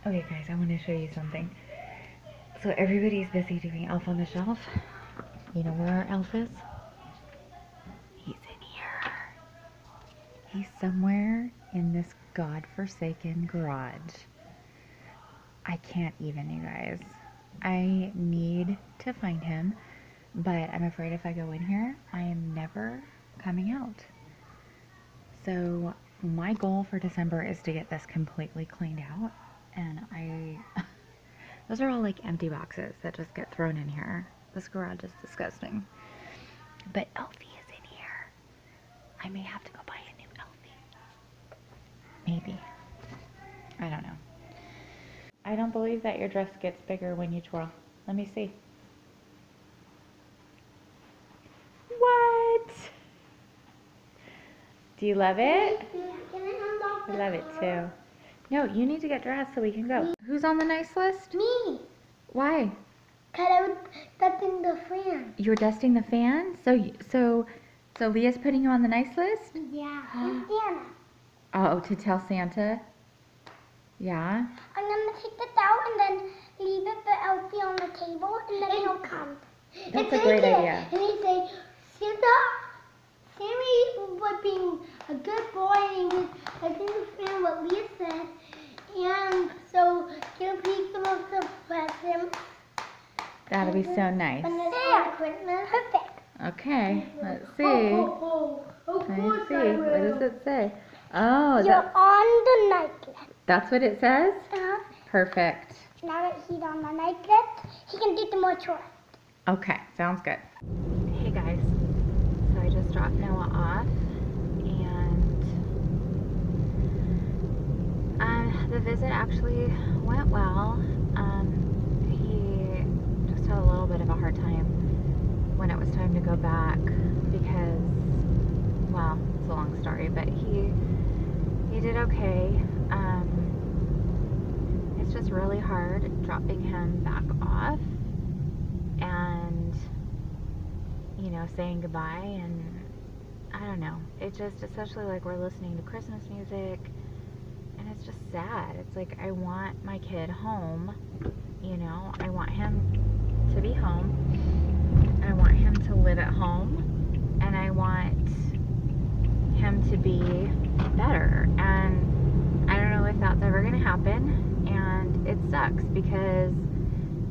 Okay guys, I want to show you something. So everybody's busy doing Elf on the Shelf. You know where our elf is? He's in here. He's somewhere in this godforsaken garage. I can't even, you guys. I need to find him, but I'm afraid if I go in here, I am never coming out. So my goal for December is to get this completely cleaned out, and those are all like empty boxes that just get thrown in here. This garage is disgusting. But Elfie is in here. I may have to go buy a new Elfie. Maybe. I don't know. I don't believe that your dress gets bigger when you twirl. Let me see. What? Do you love it? I love it too. No, you need to get dressed so we can go. Who's on the nice list? Me. Why? Because I was dusting the fan. You're dusting the fan? So Leah's putting you on the nice list? Yeah. And Santa. Oh, to tell Santa? Yeah? I'm going to take this out and then leave it for Elfie on the table and then he'll come. That's a great idea. And he say, Santa, Sammy was being a good boy and he was understand what Leah said. And so he'll be some of the presents. That'll be so nice. And then on Christmas. Perfect. Okay, let's see. Let's Let's see. What does it say? Oh, You're on the night list. that's what it says? Perfect. Now that he's on the night list, he can do the more chores. Okay, sounds good. Hey guys, so I just dropped Noah off, and the visit actually went well. He just had a little bit of a hard time when it was time to go back because, well, it's a long story, but he did okay. It's just really hard dropping him back off and, you know, saying goodbye, and I don't know, it just, especially like we're listening to Christmas music, and it's just sad. It's like, I want my kid home, you know, I want him to be home, and I want him to live at home, and I want him to be better, and I don't know if that's ever gonna happen, and it sucks because,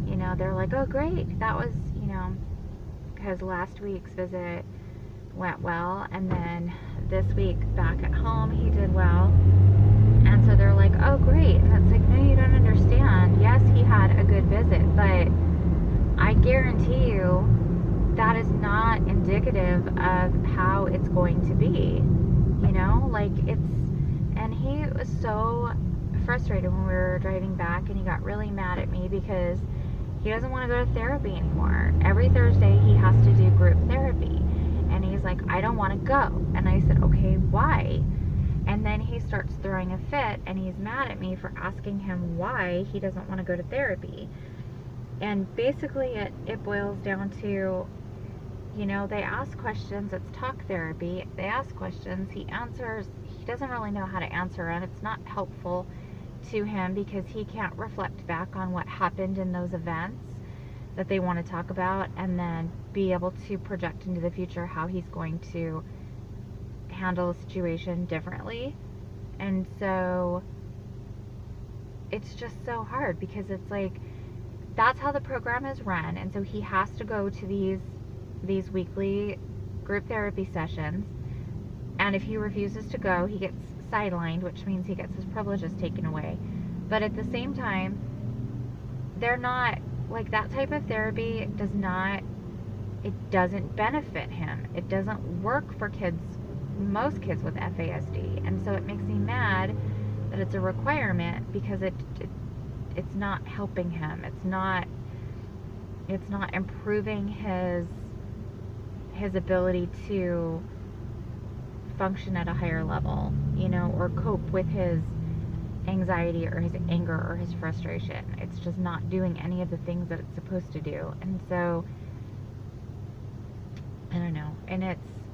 you know, they're like, oh great, that was, you know, because last week's visit went well, and then this week back at home he did well, and so they're like, oh great, and it's like, no, you don't understand. Yes, he had a good visit, but I guarantee you that is not indicative of how it's going to be, you know, like it's, and he was so frustrated when we were driving back, and he got really mad at me because he doesn't want to go to therapy anymore. Every Thursday he has to do group therapy, and he's like, I don't want to go. And I said, okay, why? And then he starts throwing a fit, and he's mad at me for asking him why he doesn't want to go to therapy. And basically it boils down to, you know, they ask questions, it's talk therapy, they ask questions, he answers, he doesn't really know how to answer, and it's not helpful to him because he can't reflect back on what happened in those events that they want to talk about, and then be able to project into the future how he's going to handle the situation differently. And so it's just so hard because it's like, that's how the program is run, and so he has to go to these weekly group therapy sessions, and if he refuses to go, he gets sidelined, which means he gets his privileges taken away. But at the same time, they're not, like, that type of therapy it doesn't benefit him. It doesn't work for kids, most kids with FASD, and so it makes me mad that it's a requirement because it's not helping him. It's not improving his ability to function at a higher level, you know, or cope with his anxiety or his anger or his frustration. It's just not doing any of the things that it's supposed to do. And so I don't know, and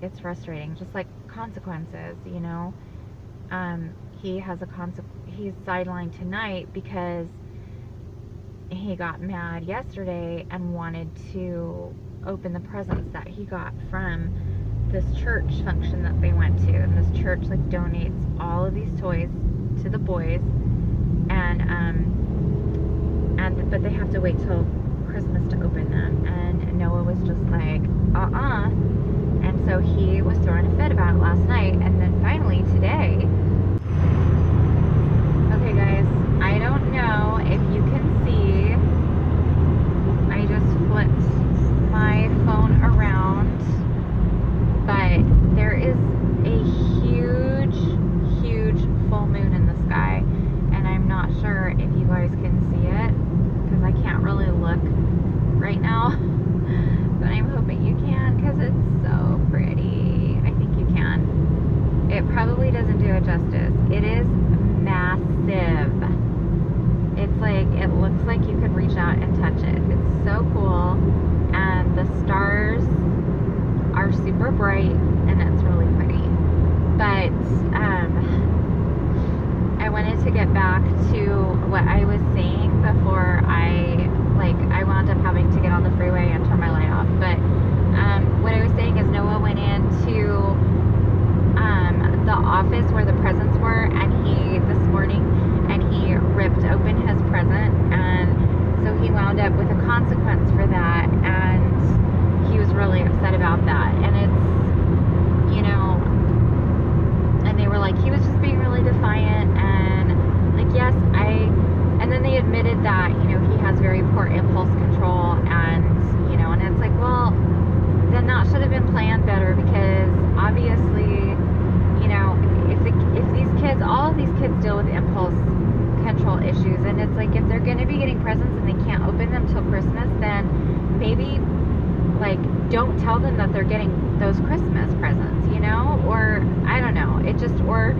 it's frustrating, just like consequences, you know. He he's sidelined tonight because he got mad yesterday and wanted to open the presents that he got from this church function that they went to. And this church like donates all of these toys to the boys, and but they have to wait till Christmas to open them. And Noah was just like, and so he was throwing a fit about it last night. And then finally today, okay guys, I don't know if you can see, I just flipped my phone around, but there is a huge full moon in the sky, and I'm not sure if you guys can see it because I can't really look right now, but I'm hoping you can because it's so pretty. I think you can. It probably doesn't do it justice. It is massive. It's like, it looks like you could reach out and touch it. It's so cool, and the stars are super bright, and it's really pretty. But I wanted to get back to what I was saying before I wound up having to get on the freeway and turn my light off. But what I was saying is Noah went into the office where the presents were, and this morning, and he ripped open his present, and so he wound up with a consequence for that, and he was really upset about that. And it's, you know, and they were like, he was just being really defiant, and like, yes, and then they admitted that, you know, he has very poor impulse control, and, you know, and it's like, well, then that should have been planned better, because obviously, you know, if these kids, all of these kids deal with impulse control issues, and it's like, if they're going to be getting presents and they can't open them till Christmas, then maybe, like, don't tell them that they're getting those Christmas presents, you know, or, I don't know, or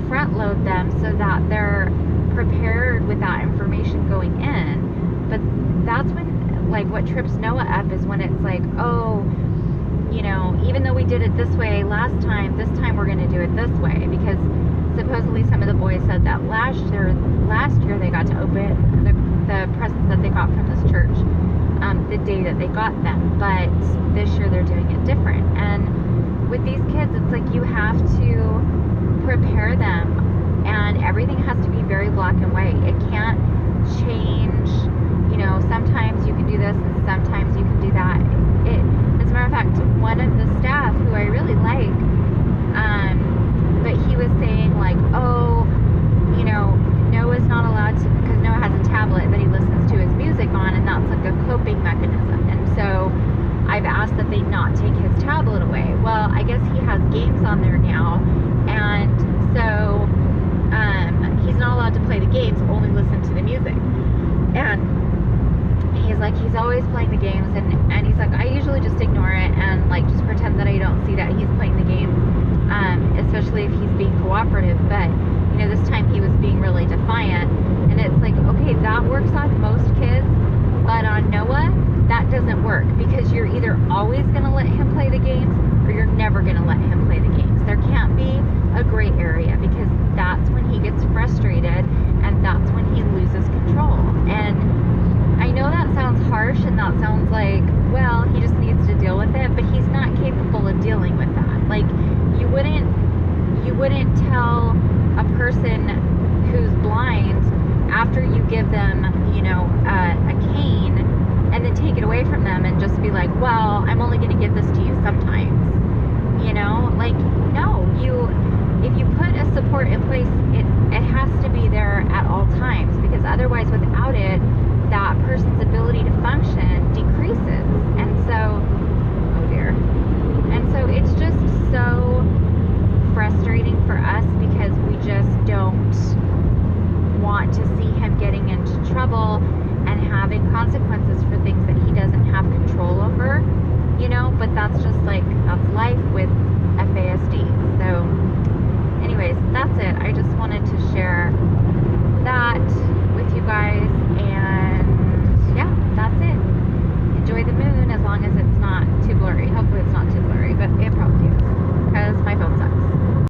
front load them so that they're prepared with that information going in. But that's when, like, what trips Noah up is when it's like, oh, you know, even though we did it this way last time, this time we're going to do it this way, because supposedly some of the boys said that last year they got to open the presents that they got from this church the day that they got them, but this year they're doing it different. And with these kids, it's like, you have to prepare them, and everything has to be very black and white. It can't change, you know, sometimes you can do this and sometimes you can do that. As a matter of fact, one of the staff who I really like, but he was saying like, oh, you know, Noah's not allowed to, because Noah has a tablet that he listens to his music on, and that's like a coping mechanism. And so I've asked that they not take his tablet away. Well, I guess he has games on there now, and so he's not allowed to play the games, only listen to the music. And he's like, he's always playing the games, and he's like, I usually just ignore it and like just pretend that I don't see that he's playing the game, especially if he's being cooperative. But you know, this time he was being really defiant, and it's like, okay, that works on most kids, but on Noah, that doesn't work, because you're either always going to let him play the games or you're never going to let him play the games. There can't be a gray area, because that's when he gets frustrated, and that's when he loses control. And I know that sounds harsh, and that sounds like, well, he just needs to deal with it, but he's not capable of dealing with that. Like, you wouldn't tell a person who's blind, after you give them, you know, a cane, and then take it away from them and just be like, well, I'm only going to give this to you sometimes. You know, like, no, if you put a support in place, it has to be there at all times, because otherwise, without it, that person's ability to function decreases. And so, oh dear. And so it's just so frustrating for us, because we just don't want to see him getting into trouble and having consequences for things that he doesn't have control over, you know, but that's just like, that's life with FASD. So anyways, that's it. I just wanted to share that with you guys, and yeah, that's it. Enjoy the moon, as long as it's not too blurry. Hopefully it's not too blurry, but it probably is, because my phone sucks.